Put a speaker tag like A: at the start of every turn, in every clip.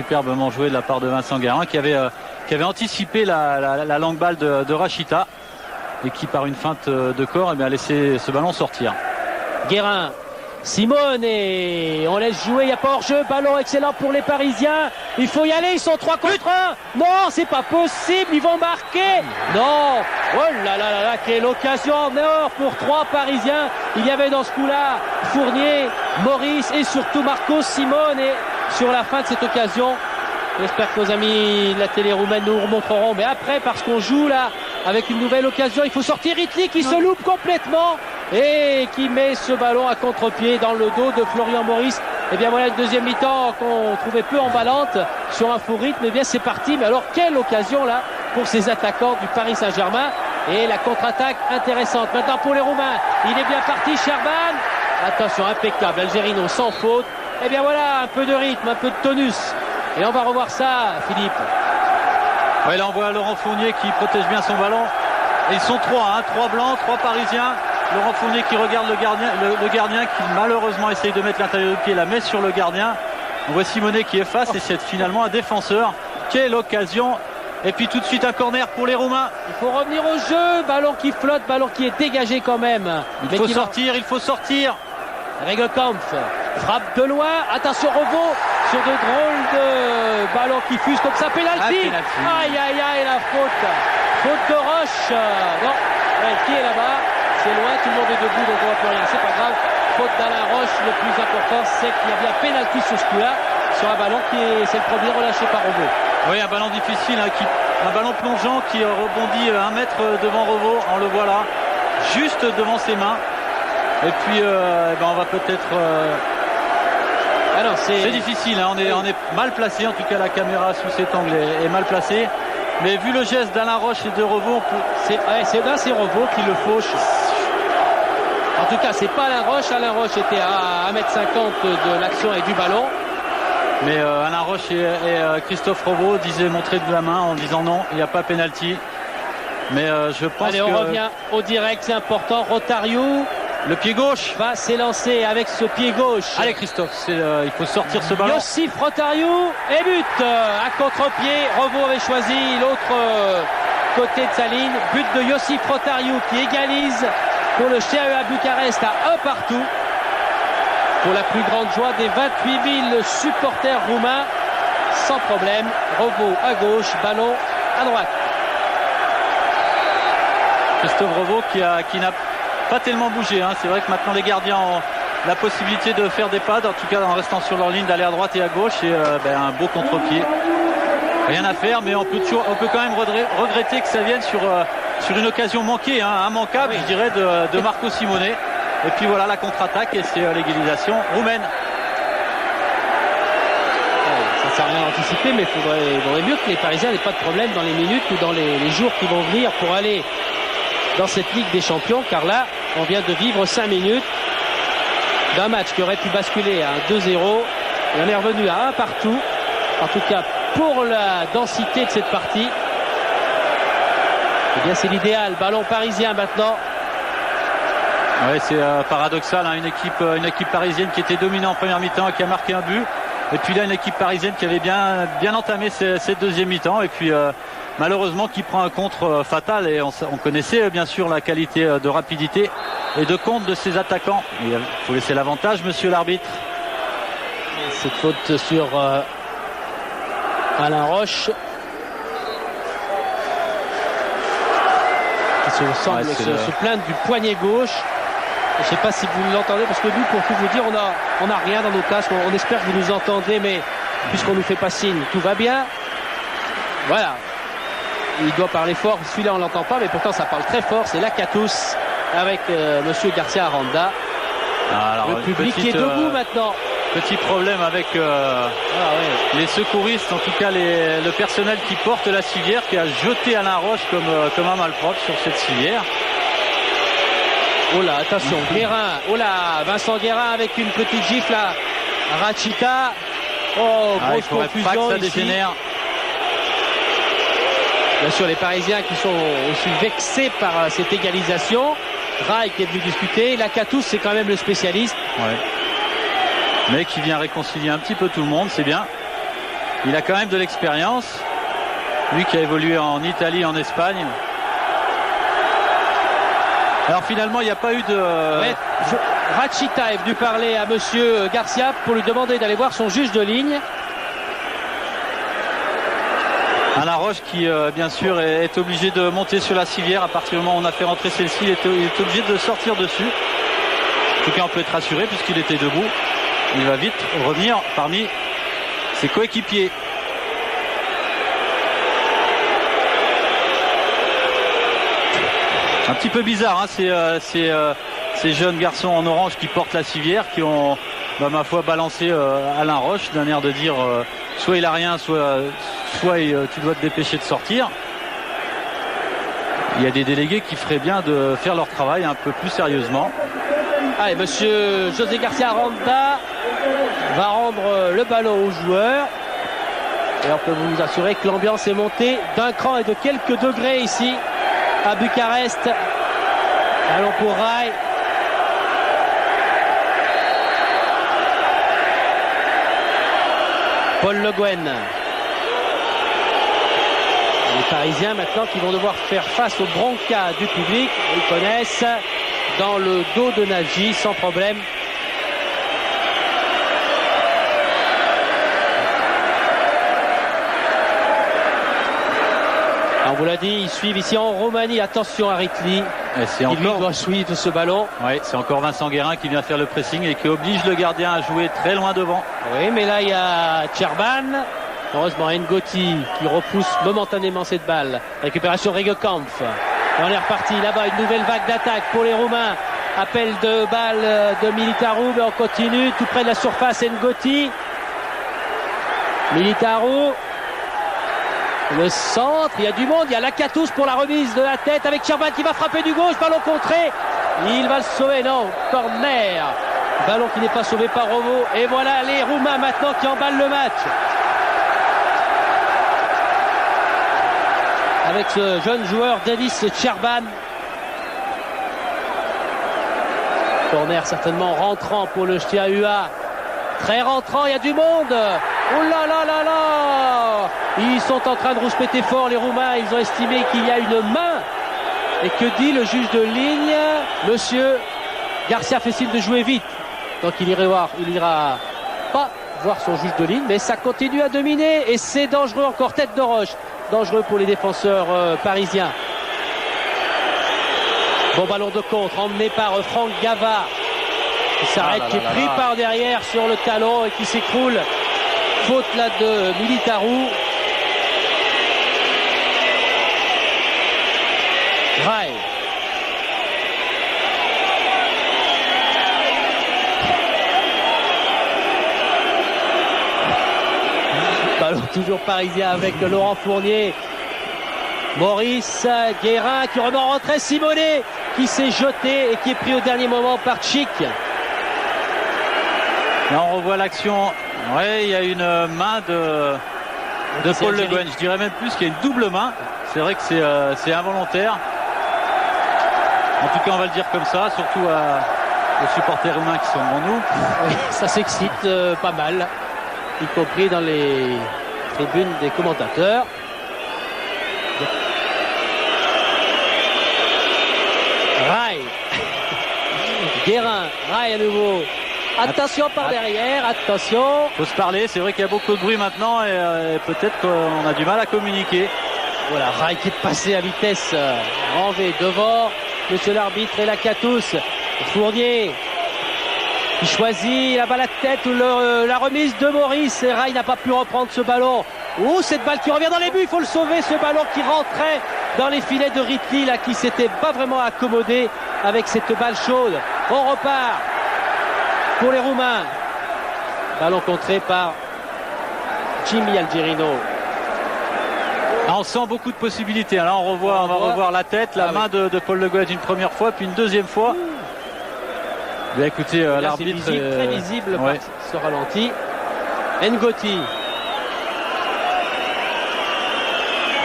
A: superbement joué de la part de Vincent Guérin qui avait anticipé la longue balle de Rachita et qui par une feinte de corps a laissé ce ballon sortir.
B: Guérin, Simone, et on laisse jouer, il n'y a pas hors-jeu, ballon excellent pour les Parisiens, il faut y aller, ils sont 3 contre 1, non c'est pas possible, ils vont marquer, non, oh là là là là, quelle occasion en or pour 3 Parisiens, il y avait dans ce coup-là Fournier, Maurice et surtout Marcos Simone, et sur la fin de cette occasion, j'espère que nos amis de la télé roumaine nous remontreront, mais après parce qu'on joue là avec une nouvelle occasion, il faut sortir Ritli qui se loupe complètement et qui met ce ballon à contre-pied dans le dos de Florian Maurice. Et bien voilà une deuxième mi-temps qu'on trouvait peu emballante sur un faux rythme. Et bien c'est parti, mais alors quelle occasion là pour ces attaquants du Paris Saint-Germain, et la contre-attaque intéressante maintenant pour les Roumains. Il est bien parti, Sherban, attention, impeccable, Algerino sans faute. Et bien voilà un peu de rythme, un peu de tonus, et on va revoir ça, Philippe.
A: Ouais, là on voit Laurent Fournier qui protège bien son ballon. Et ils sont 3 blancs, 3 Parisiens. Laurent Fournier qui regarde le gardien qui malheureusement essaye de mettre l'intérieur du pied, la met sur le gardien. On voit Simonet qui efface et c'est finalement un défenseur. Quelle occasion! Et puis tout de suite un corner pour les Roumains.
B: Il faut revenir au jeu, ballon qui flotte, ballon qui est dégagé quand même.
A: Il faut sortir.
B: Regelkampf frappe de loin, attention Revo sur de drôles de ballons qui fusent comme ça, penalty. Aïe aïe aïe, la faute de Roche, non, qui est là-bas, c'est loin, tout le monde est debout donc on voit plus rien, c'est pas grave, faute d'Alain Roche. Le plus important c'est qu'il y a bien penalty sur ce coup-là, sur un ballon c'est le premier relâché par Revo.
A: Oui, un ballon difficile, un ballon plongeant qui rebondit 1 mètre devant Revo, on le voit là, juste devant ses mains. Et puis on va peut-être
B: alors c'est
A: difficile, on est mal placé, en tout cas la caméra sous cet angle est mal placée, mais vu le geste d'Alain Roche et de Revo,
B: c'est Revo qui le fauche. En tout cas c'est pas Alain Roche était à 1m50 de l'action et du ballon,
A: mais Alain Roche et Christophe Revo disaient montrer de la main en disant non, il n'y a pas pénalty, mais je pense
B: allez, on revient au direct, c'est important. Rotario,
A: le pied gauche
B: va s'élancer avec ce pied gauche.
A: Allez Christophe, il faut sortir ce ballon.
B: Yossif Rotario et but à contre-pied. Revo avait choisi l'autre côté de sa ligne. But de Yossif Rotario qui égalise pour le CAEA Bucarest à 1 partout. Pour la plus grande joie des 28 000 supporters roumains. Sans problème. Revo à gauche, ballon à droite.
A: Christophe Revo qui n'a pas tellement bougé, c'est vrai que maintenant les gardiens ont la possibilité de faire des pas, en tout cas en restant sur leur ligne, d'aller à droite et à gauche, et un beau contre-pied, rien à faire, mais on peut quand même regretter que ça vienne sur une occasion manquée, immanquable, je dirais, de Marco Simone. Et puis voilà la contre-attaque et c'est l'égalisation roumaine.
B: Ça ne sert à rien d'anticiper, mais il vaudrait mieux que les Parisiens n'aient pas de problème dans les minutes ou dans les jours qui vont venir pour aller dans cette Ligue des Champions, car là on vient de vivre 5 minutes d'un match qui aurait pu basculer à un 2-0 et on est revenu à 1 partout, en tout cas pour la densité de cette partie. Eh bien c'est l'idéal, ballon parisien maintenant.
A: Oui, c'est paradoxal, une équipe parisienne qui était dominante en première mi-temps et qui a marqué un but, et puis là une équipe parisienne qui avait bien entamé cette deuxième mi-temps, et puis malheureusement qui prend un contre fatal, et on connaissait bien sûr la qualité de rapidité et de contre de ses attaquants. Il faut laisser l'avantage, monsieur l'arbitre.
B: Cette faute sur Alain Roche qui se plaint du poignet gauche. Je ne sais pas si vous l'entendez, parce que nous, pour tout vous dire, on n'a rien dans nos casques, on espère que vous nous entendez, mais puisqu'on ne nous fait pas signe, tout va bien. Voilà. Il doit parler fort, celui-là on ne l'entend pas, mais pourtant ça parle très fort, c'est Lakatos avec monsieur Garcia Aranda. Le public qui est debout maintenant.
A: Petit problème avec les secouristes, en tout cas le personnel qui porte la civière, qui a jeté Alain Roche comme un malpropre sur cette civière.
B: Oh là, attention, Guérin, oh là, Vincent Guérin avec une petite gifle à Rachita. Oh, grosse confusion
A: ça
B: ici.
A: Dégénère.
B: Bien sûr, les Parisiens qui sont aussi vexés par cette égalisation. Rai qui est venu discuter. Lakatos, c'est quand même le spécialiste.
A: Ouais. Mais qui vient réconcilier un petit peu tout le monde, c'est bien. Il a quand même de l'expérience. Lui qui a évolué en Italie, en Espagne. Alors finalement, il n'y a pas eu de...
B: Ouais, Rachita est venu parler à monsieur Garcia pour lui demander d'aller voir son juge de ligne.
A: Alain Roche qui bien sûr est obligé de monter sur la civière. À partir du moment où on a fait rentrer celle-ci, il est obligé de sortir dessus. En tout cas, on peut être rassuré puisqu'il était debout. Il va vite revenir parmi ses coéquipiers. Un petit peu bizarre, hein, ces jeunes garçons en orange qui portent la civière, qui ont, ma foi, balancé Alain Roche d'un air de dire soit il a rien, soit tu dois te dépêcher de sortir. Il y a des délégués qui feraient bien de faire leur travail un peu plus sérieusement.
B: Allez, monsieur José Garcia Aranda va rendre le ballon aux joueurs. Et on peut vous assurer que l'ambiance est montée d'un cran et de quelques degrés ici à Bucarest. Ballon pour Rai. Paul Le Guen. Les Parisiens maintenant qui vont devoir faire face au bronca du public. Ils connaissent dans le dos de Nagy sans problème. On vous l'a dit, ils suivent ici en Roumanie. Attention à Ritli. Il doit suivre ce ballon.
A: Oui, c'est encore Vincent Guérin qui vient faire le pressing et qui oblige le gardien à jouer très loin devant.
B: Oui, mais là il y a Tcherban. Heureusement Ngoti qui repousse momentanément cette balle. Récupération Regekamp. Et on est reparti là-bas, une nouvelle vague d'attaque pour les Roumains. Appel de balle de Militaru, mais on continue tout près de la surface. Ngoti. Militaru. Le centre, il y a du monde, il y a Lakatos pour la remise de la tête avec Tcherban qui va frapper du gauche, ballon contré. Il va le sauver, non, corner. Ballon qui n'est pas sauvé par Romo. Et voilà les Roumains maintenant qui emballent le match. Avec ce jeune joueur Denis Tcherban. Corner certainement rentrant pour le Steaua. Très rentrant, il y a du monde. Oh là là là là. Ils sont en train de rouspéter fort les Roumains. Ils ont estimé qu'il y a une main. Et que dit le juge de ligne? Monsieur Garcia fait signe de jouer vite. Donc il ira pas voir son juge de ligne. Mais ça continue à dominer. Et c'est dangereux encore, tête de roche. Dangereux pour les défenseurs parisiens. Bon ballon de contre emmené par Franck Gava. Qui s'arrête, qui est pris par derrière sur le talon et qui s'écroule. Faute là de Militaru. Rai. Ballon toujours parisien avec Laurent Fournier. Maurice Guérin qui remet en retrait. Simonet qui s'est jeté et qui est pris au dernier moment par Tchik.
A: Là on revoit l'action. Ouais, il y a une main de Paul Le Guen. Je dirais même plus qu'il y a une double main. C'est vrai que c'est involontaire. En tout cas, on va le dire comme ça, surtout aux supporters roumains qui sont devant nous.
B: Oui, ça s'excite pas mal, y compris dans les tribunes des commentateurs. Rai. Guérin, Rai à nouveau. Attention par derrière, attention.
A: Faut se parler, c'est vrai qu'il y a beaucoup de bruit maintenant et peut-être qu'on a du mal à communiquer.
B: Voilà, Rai qui est passé à vitesse grand V devant. Monsieur l'arbitre et Lakatos. Fournier qui choisit la balle à tête ou la remise de Maurice. Et Rai n'a pas pu reprendre ce ballon. Oh, cette balle qui revient dans les buts, il faut le sauver, ce ballon qui rentrait dans les filets de Ritli, là, qui s'était pas vraiment accommodé avec cette balle chaude. On repart pour les Roumains. Ballon contré par Jimmy Algerino.
A: Là, on sent beaucoup de possibilités. Là, on va revoir la tête, la main de Paul Le Guen une première fois, puis une deuxième fois. Bien, écoutez, l'arbitre
B: très visible par ce ralenti. Ngoti.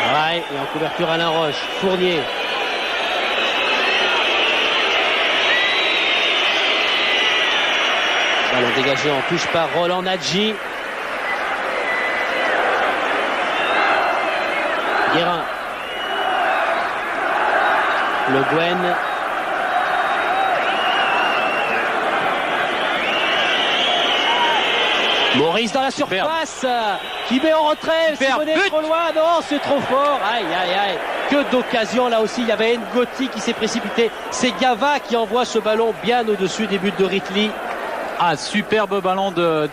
B: Ouais, et en couverture Alain Roche. Fournier. Ballon dégagé en touche par Roland Nagy. Guérin. Le Guen. Maurice dans la surface, qui met en retrait. Simonet trop loin, non, c'est trop fort. Aïe, aïe, aïe. Que d'occasion là aussi. Il y avait Ngoti qui s'est précipité. C'est Gava qui envoie ce ballon bien au-dessus des buts de Ritli.
A: Ah, superbe ballon de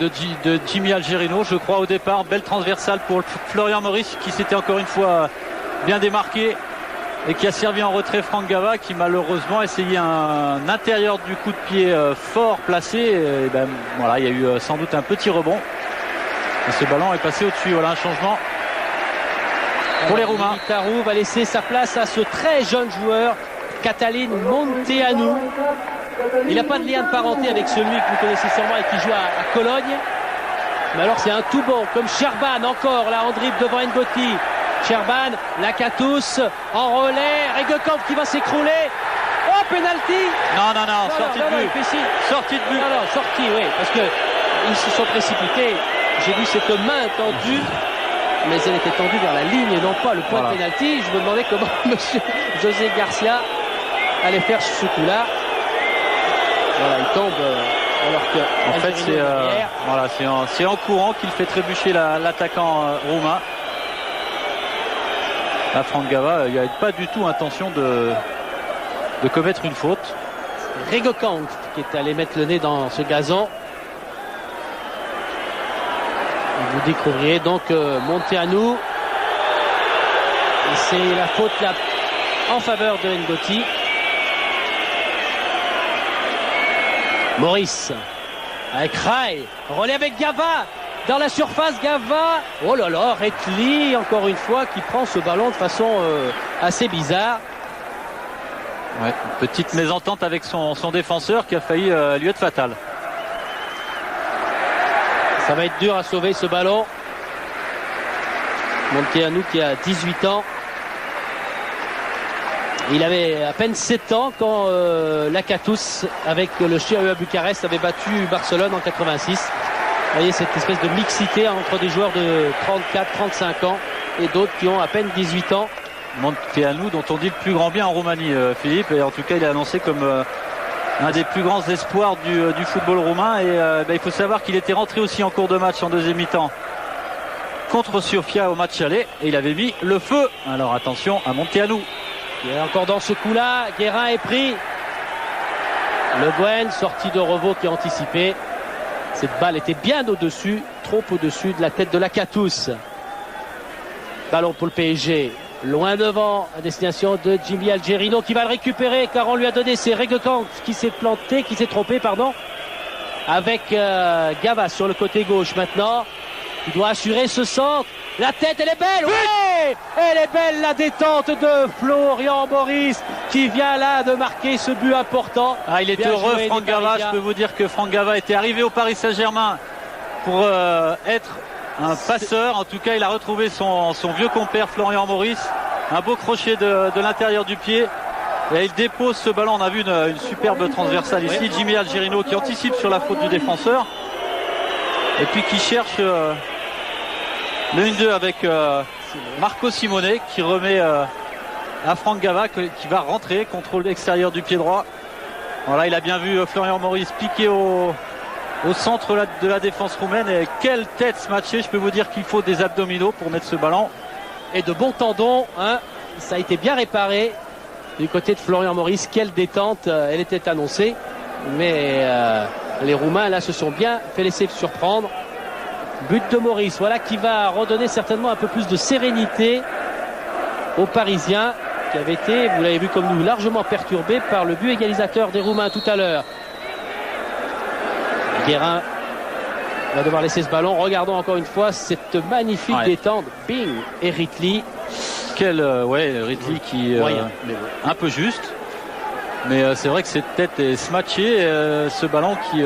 A: Jimmy Algerino, je crois, au départ. Belle transversale pour Florian Maurice, qui s'était encore une fois bien démarqué et qui a servi en retrait Franck Gava, qui malheureusement a essayé un intérieur du coup de pied fort placé. Et ben, voilà, il y a eu sans doute un petit rebond. Et ce ballon est passé au-dessus. Voilà un changement pour les Roumains.
B: Militaru va laisser sa place à ce très jeune joueur, Catalin Monteanu. Il n'a pas de lien de parenté avec celui que vous connaissez sûrement et qui joue à Cologne. Mais alors c'est un tout bon, comme Sherban encore, là en dribble devant Ngoti. Sherban, Lakatos, en relais, Regekamp qui va s'écrouler. Oh, penalty.
A: Non, sortie de but. Sortie de but.
B: Non, sortie, oui, parce qu'ils se sont précipités. J'ai vu cette main tendue, mais elle était tendue vers la ligne et non pas le point de penalty. Je me demandais comment monsieur José Garcia allait faire ce coup-là. Voilà, il tombe alors que...
A: En fait, c'est en courant qu'il fait trébucher l'attaquant roumain. Là, Franck Gava, il n'y a pas du tout intention de commettre une faute.
B: Regekamp qui est allé mettre le nez dans ce gazon. Vous découvrirez donc Monteanu. Et c'est la faute là en faveur de Ngoti. Maurice avec Rai, relais avec Gava dans la surface. Gava, oh là là, Ritli encore une fois qui prend ce ballon de façon assez bizarre.
A: Ouais, une petite mésentente avec son défenseur qui a failli lui être fatale.
B: Ça va être dur à sauver ce ballon. Monteanu qui a 18 ans. Il avait à peine 7 ans quand Lakatos avec le CHEA Bucarest avait battu Barcelone en 86. Vous voyez cette espèce de mixité entre des joueurs de 34-35 ans et d'autres qui ont à peine 18 ans.
A: Monteanu dont on dit le plus grand bien en Roumanie, Philippe, et en tout cas il est annoncé comme un des plus grands espoirs du football roumain. Et il faut savoir qu'il était rentré aussi en cours de match en deuxième mi-temps contre Sofia au match aller et il avait mis le feu. Alors attention à Monteanu.
B: Il est encore dans ce coup-là. Guérin est pris. Le Guen, sorti de Revo qui a anticipé. Cette balle était bien au-dessus, trop au-dessus de la tête de Lakatos. Ballon pour le PSG. Loin devant, à destination de Jimmy Algerino qui va le récupérer car on lui a donné, c'est Regekamp qui s'est planté, qui s'est trompé, pardon. Avec Gava sur le côté gauche maintenant. Il doit assurer ce centre. La tête, elle est belle. Oui, elle est belle, la détente de Florian Maurice qui vient là de marquer ce but important.
A: Ah, il est bien heureux, Franck Gava. Je peux vous dire que Franck Gava était arrivé au Paris Saint-Germain pour être un passeur. En tout cas, il a retrouvé son vieux compère Florian Maurice. Un beau crochet de l'intérieur du pied. Et il dépose ce ballon. On a vu une superbe transversale ici. Jimmy Algerino qui anticipe sur la faute du défenseur. Et puis qui cherche le 1-2 avec Marco Simonet qui remet à Franck Gava qui va rentrer. Contrôle extérieur du pied droit. Voilà, il a bien vu Florian Maurice piquer au centre de la défense roumaine. Et quelle tête ce matché. Je peux vous dire qu'il faut des abdominaux pour mettre ce ballon.
B: Et de bons tendons, hein. Ça a été bien réparé du côté de Florian Maurice. Quelle détente, elle était annoncée. Mais les Roumains là se sont bien fait laisser surprendre. But de Maurice, voilà qui va redonner certainement un peu plus de sérénité aux Parisiens qui avaient été, vous l'avez vu comme nous, largement perturbés par le but égalisateur des Roumains tout à l'heure. Guérin va devoir laisser ce ballon. Regardons encore une fois cette magnifique détente. Bing et Ritli.
A: Ritli qui un peu juste. Mais c'est vrai que cette tête est smatchée. Ce ballon qui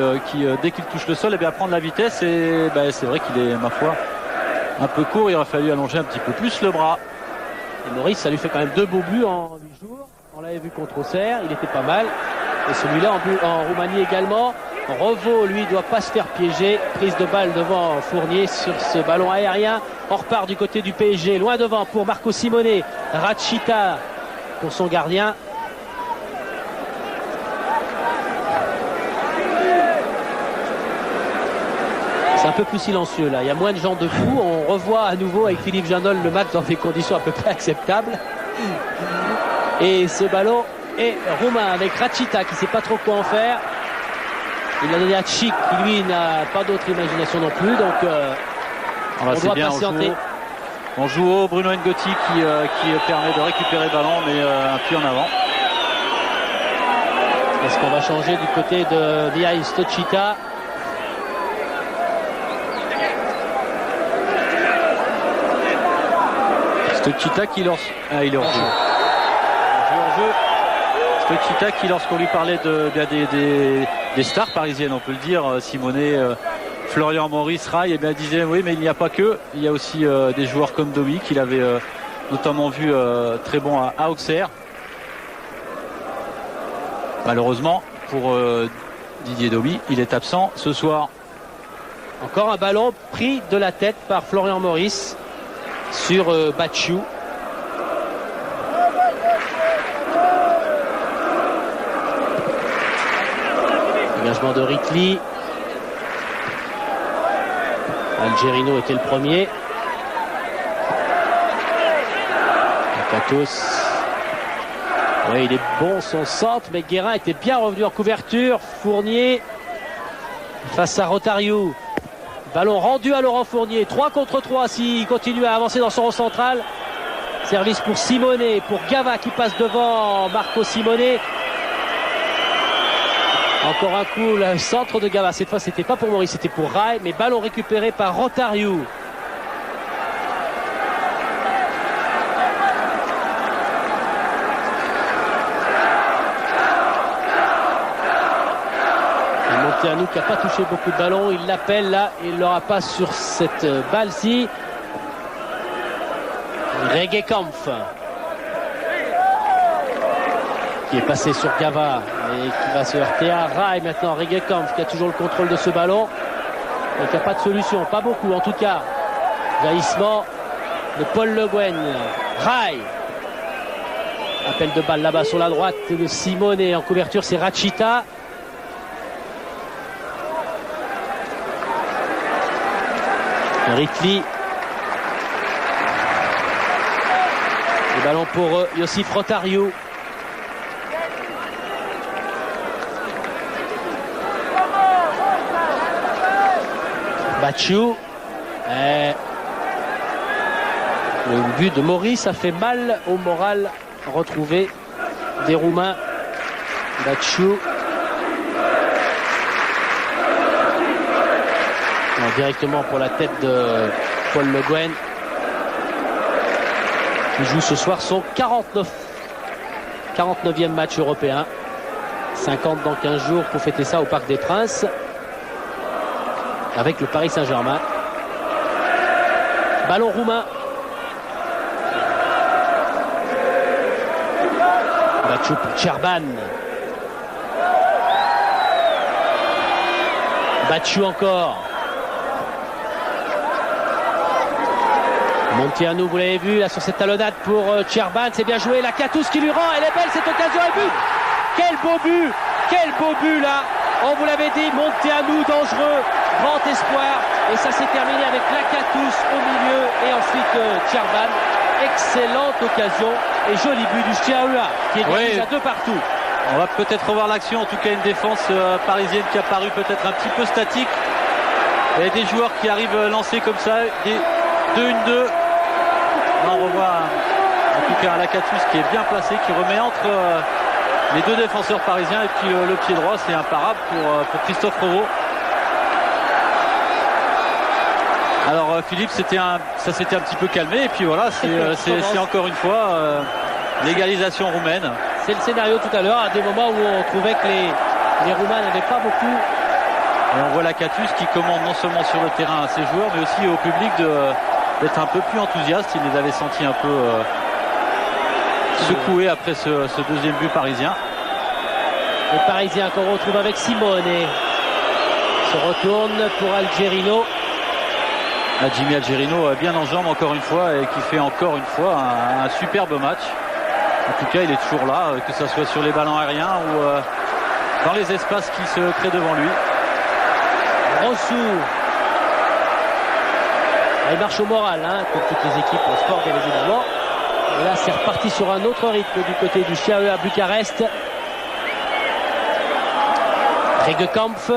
A: dès qu'il touche le sol, prend de la vitesse. Et c'est vrai qu'il est, ma foi, un peu court. Il aurait fallu allonger un petit peu plus le bras.
B: Et Maurice, ça lui fait quand même 2 beaux buts en 8 jours. On l'avait vu contre Auxerre, il était pas mal. Et celui-là en Roumanie également. Revaux, lui, doit pas se faire piéger. Prise de balle devant Fournier sur ce ballon aérien. On repart du côté du PSG. Loin devant pour Marco Simone. Rachita pour son gardien. C'est un peu plus silencieux là. Il y a moins de gens debout. On revoit à nouveau avec Philippe Janol le match dans des conditions à peu près acceptables. Et ce ballon est roumain avec Rachita qui ne sait pas trop quoi en faire. Il l'a donné à Chic qui lui n'a pas d'autre imagination non plus. Donc on doit patienter.
A: On joue au Bruno Ngotti qui permet de récupérer le ballon, mais un pied en avant.
B: Est-ce qu'on va changer du côté de Mihai Stochita?
A: Stochita qui lance. Ah, il est hors jeu. Stochita qui, lorsqu'on lui parlait des stars parisiennes, on peut le dire, Simonet, Florian Maurice, Rai, et bien disait oui, mais il n'y a pas que. Il y a aussi des joueurs comme Domi qu'il avait notamment vu très bon à Auxerre. Malheureusement pour Didier Domi, il est absent ce soir.
B: Encore un ballon pris de la tête par Florian Maurice sur Batchou. Engagement de Ritli. Algerino était le premier. Katos. Oui, il est bon son centre, mais Guérin était bien revenu en couverture. Fournier face à Rotario. Ballon rendu à Laurent Fournier. 3 contre 3 s'il continue à avancer dans son rond central. Service pour Simone, pour Gava qui passe devant Marco Simone. Encore un coup, le centre de Gava. Cette fois, c'était pas pour Maurice, c'était pour Rai. Mais ballon récupéré par Rotario. Monteanu qui n'a pas touché beaucoup de ballons. Il l'appelle là. Il ne l'aura pas sur cette balle-ci. Regekampf qui est passé sur Gava et qui va se heurter à Rai maintenant. Regekampf qui a toujours le contrôle de ce ballon et qui n'a pas de solution, pas beaucoup en tout cas. Jaillissement de Paul Le Guen. Rai, appel de balle là-bas sur la droite de Simone et en couverture c'est Rachita. Ritli. Le ballon pour Yossif Rotario. Batchou. Le but de Maurice a fait mal au moral retrouvé des Roumains. Batchou. Directement pour la tête de Paul Le Guen. Il joue ce soir son 49e match européen. 50 dans 15 jours pour fêter ça au Parc des Princes. Avec le Paris Saint-Germain. Ballon roumain. Batchou pour Tcherban. Batchou encore. Monteanu, vous l'avez vu là sur cette talonnade pour Tcherban, c'est bien joué, la Katous qui lui rend, elle est belle cette occasion et but. Quel beau but là. On vous l'avait dit, Monteanu dangereux, grand espoir et ça s'est terminé avec la Katous au milieu et ensuite Tcherban. Excellente occasion et joli but du Chiaoua qui est gagné à 2 partout.
A: On va peut-être revoir l'action, en tout cas une défense parisienne qui a paru peut-être un petit peu statique. Et des joueurs qui arrivent lancés comme ça, des 2-1-2. On revoit en tout cas Lakatus qui est bien placé, qui remet entre les deux défenseurs parisiens et puis le pied droit, c'est imparable pour Christophe Revaux. Alors Philippe, ça s'était un petit peu calmé et puis voilà, c'est encore une fois l'égalisation roumaine.
B: C'est le scénario tout à l'heure, à des moments où on trouvait que les Roumains n'avaient pas beaucoup.
A: Et on voit Lakatus qui commande non seulement sur le terrain à ses joueurs, mais aussi au public d'être un peu plus enthousiaste. Il les avait sentis un peu secoués après ce deuxième but parisien.
B: Les Parisiens qu'on retrouve avec Simone. Se retourne pour Algerino.
A: Jimmy Algerino bien en jambes encore une fois et qui fait encore une fois un superbe match. En tout cas, il est toujours là, que ce soit sur les ballons aériens ou dans les espaces qui se créent devant lui.
B: Rossou. Il marche au moral, hein, comme toutes les équipes en sport, bien évidemment. Et là, c'est reparti sur un autre rythme du côté du CAE Bucarest. Regekampf.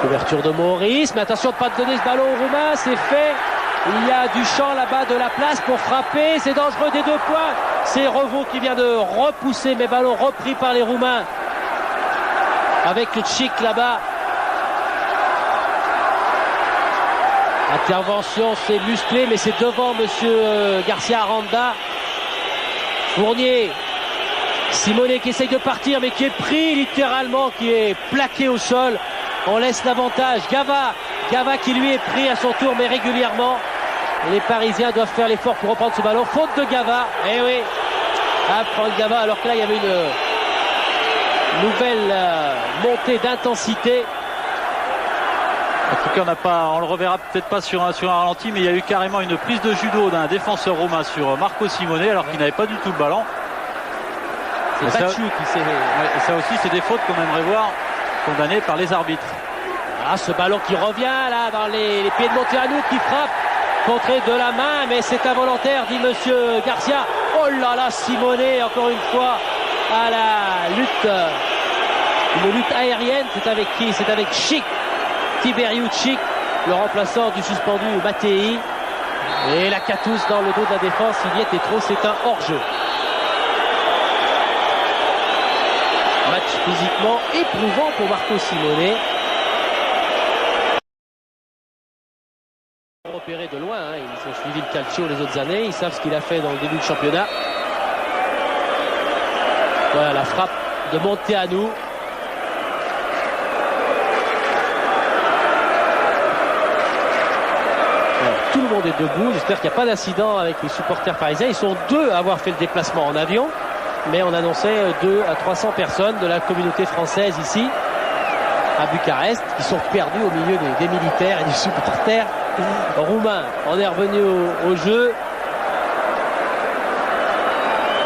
B: Couverture de Maurice, mais attention de ne pas donner ce ballon au Roumain, c'est fait. Il y a du champ là-bas, de la place pour frapper, c'est dangereux des 2 points. C'est Revaux qui vient de repousser, mais ballon repris par les Roumains. Avec le Tchik là-bas. Intervention, c'est musclé, mais c'est devant monsieur Garcia Aranda. Fournier. Simonet qui essaye de partir, mais qui est pris littéralement, qui est plaqué au sol. On laisse l'avantage. Gava qui lui est pris à son tour, mais régulièrement. Et les Parisiens doivent faire l'effort pour reprendre ce ballon. Faute de Gava. Eh oui. Prendre Gava, alors que là, il y avait une nouvelle montée d'intensité.
A: En tout cas, on le reverra peut-être pas sur un ralenti, mais il y a eu carrément une prise de judo d'un défenseur roumain sur Marco Simonet, alors qu'il n'avait pas du tout le ballon.
B: C'est Bachou qui s'est...
A: Et ça aussi, c'est des fautes qu'on aimerait voir condamnées par les arbitres.
B: Ah, ce ballon qui revient là dans les pieds de Monteanu qui frappe, contré de la main, mais c'est involontaire, dit monsieur Garcia. Oh là là, Simonet, encore une fois, à la lutte. Une lutte aérienne, c'est avec qui? C'est avec Tchik, Tiberiu Tchik, le remplaçant du suspendu Mattei. Et la Catousse dans le dos de la défense, il y était trop, c'est un hors-jeu. Match physiquement éprouvant pour Marco Simonet. Repéré de loin, hein. Ils ont suivi le calcio les autres années, ils savent ce qu'il a fait dans le début du championnat. Voilà la frappe de Monteanu. Tout le monde est debout, j'espère qu'il n'y a pas d'incident avec les supporters parisiens. Ils sont 2 à avoir fait le déplacement en avion, mais on annonçait 200 à 300 personnes de la communauté française ici à Bucarest qui sont perdus au milieu des militaires et des supporters roumains. On est revenu au jeu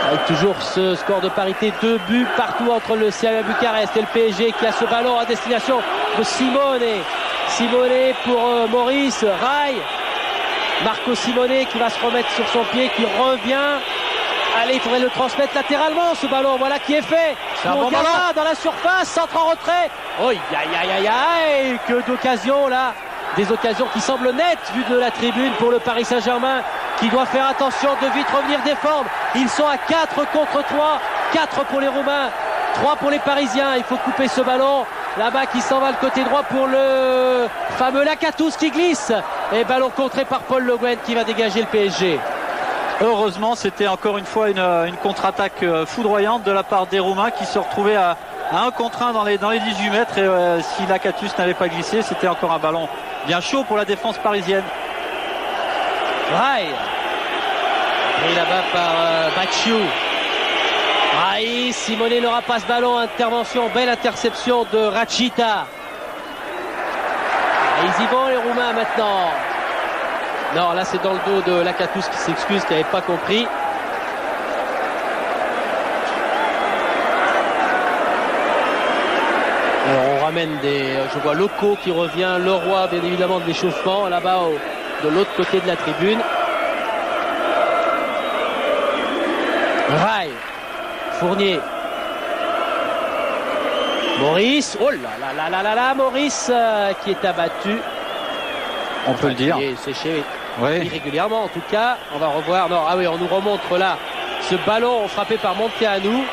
B: avec toujours ce score de parité, 2 buts partout entre le CAE Bucarest et le PSG qui a ce ballon à destination de Simonet pour Maurice Rai. Marco Simonet qui va se remettre sur son pied, qui revient. Allez, il faudrait le transmettre latéralement ce ballon, voilà qui est fait. C'est un bon ballon dans la surface, centre en retrait. Oh, aïe, que d'occasions là. Des occasions qui semblent nettes vu de la tribune pour le Paris Saint-Germain qui doit faire attention de vite revenir défendre. Ils sont à 4 contre 3, 4 pour les Roumains, 3 pour les Parisiens. Il faut couper ce ballon. Là-bas qui s'en va le côté droit pour le fameux Lacatous qui glisse. Et ballon contré par Paul Le Guen qui va dégager le PSG.
A: Heureusement, c'était encore une fois une contre-attaque foudroyante de la part des Roumains qui se retrouvaient à 1 contre 1 dans les 18 mètres. Et si Lacatous n'avait pas glissé, c'était encore un ballon bien chaud pour la défense parisienne.
B: Rai. Pris là-bas par Bachou. Rai, Simonet n'aura pas ce ballon. Intervention, belle interception de Rachita. Et ils y vont les Roumains maintenant. Non, là c'est dans le dos de Lacatous qui s'excuse, qui n'avait pas compris. Alors on ramène je vois Loco qui revient, Leroy bien évidemment de l'échauffement, là-bas de l'autre côté de la tribune. Rai, Fournier. Maurice, oh là, Maurice qui est abattu.
A: On peut le dire.
B: Il est séché
A: oui.
B: Régulièrement en tout cas. On va revoir. Non, ah oui, on nous remontre là ce ballon frappé par Monteanu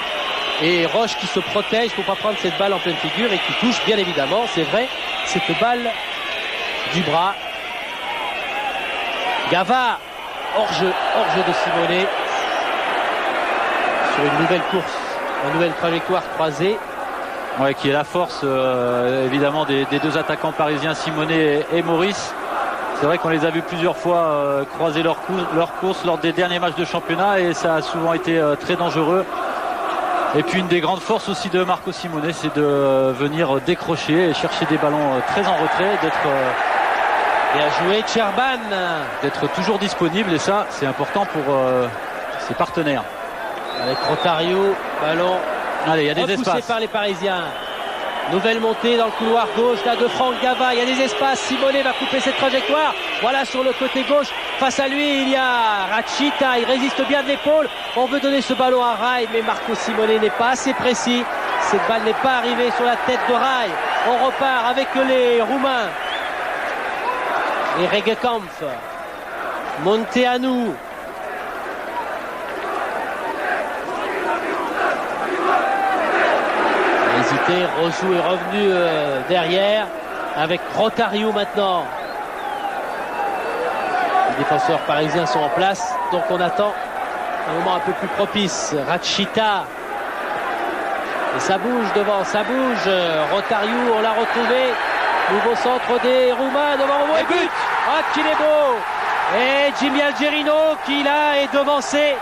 B: et Roche qui se protège pour pas prendre cette balle en pleine figure et qui touche bien évidemment, c'est vrai, cette balle du bras. Gava, hors-jeu de Simonet sur une nouvelle course, une nouvelle trajectoire croisée.
A: Ouais, qui est la force évidemment des 2 attaquants parisiens, Simonet et Maurice. C'est vrai qu'on les a vus plusieurs fois croiser leur course lors des derniers matchs de championnat et ça a souvent été très dangereux. Et puis une des grandes forces aussi de Marco Simone, c'est de venir décrocher et chercher des ballons très en retrait,
B: Bien joué Tcherban,
A: d'être toujours disponible, et ça c'est important pour ses partenaires.
B: Avec Rotario, ballon
A: Allez, il y a des
B: repoussé
A: espaces
B: par les Parisiens. Nouvelle montée dans le couloir gauche là de Franck Gava, il y a des espaces, Simone va couper cette trajectoire, voilà sur le côté gauche, face à lui il y a Rachita, il résiste bien de l'épaule, on veut donner ce ballon à Rai, mais Marco Simone n'est pas assez précis, cette balle n'est pas arrivée sur la tête de Rai. On repart avec les Roumains, les Regekampf, Monteanu, hésité, Rosou est revenu derrière avec Rotario maintenant. Les défenseurs parisiens sont en place, donc on attend un moment un peu plus propice. Rachita, et ça bouge devant, ça bouge. Rotario, on l'a retrouvé. Nouveau centre des Roumains devant Romo et but. Ah, qu'il est beau. Et Jimmy Algerino qui là est devancé.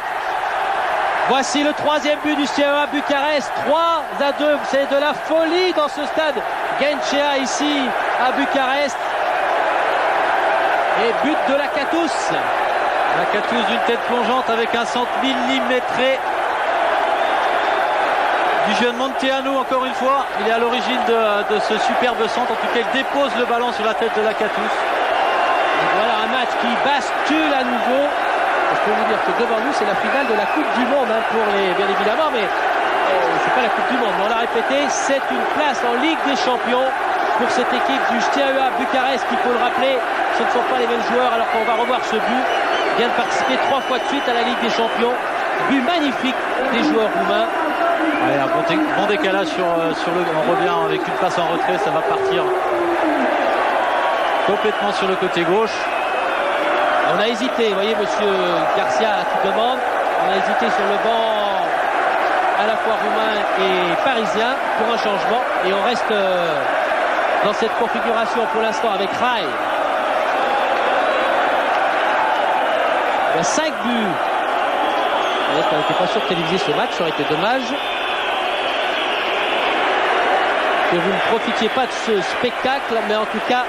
B: Voici le troisième but du CEA Bucarest, 3-2. C'est de la folie dans ce stade Guencea ici à Bucarest. Et but de Lakatos.
A: Lakatos d'une tête plongeante avec un centre millimétré du jeune Monteanu, encore une fois. Il est à l'origine de ce superbe centre. En tout cas, il dépose le ballon sur la tête de Lakatos.
B: Voilà un match qui bascule à nouveau. Je peux vous dire que devant nous, c'est la finale de la Coupe du Monde pour les, bien évidemment, mais c'est pas la Coupe du Monde. Mais on l'a répété, c'est une place en Ligue des Champions pour cette équipe du CEA Bucarest, qu'il faut le rappeler, ce ne sont pas les mêmes joueurs, alors qu'on va revoir ce but. Il vient de participer 3 fois de suite à la Ligue des Champions. But magnifique des joueurs roumains.
A: Ouais, un bon décalage sur le. On revient avec une passe en retrait, ça va partir complètement sur le côté gauche.
B: On a hésité, vous voyez monsieur Garcia qui demande, on a hésité sur le banc à la fois roumain et parisien pour un changement, et on reste dans cette configuration pour l'instant avec Rai. Il y a 5 buts. On n'était pas sûr de téléviser ce match, ça aurait été dommage que vous ne profitiez pas de ce spectacle, mais en tout cas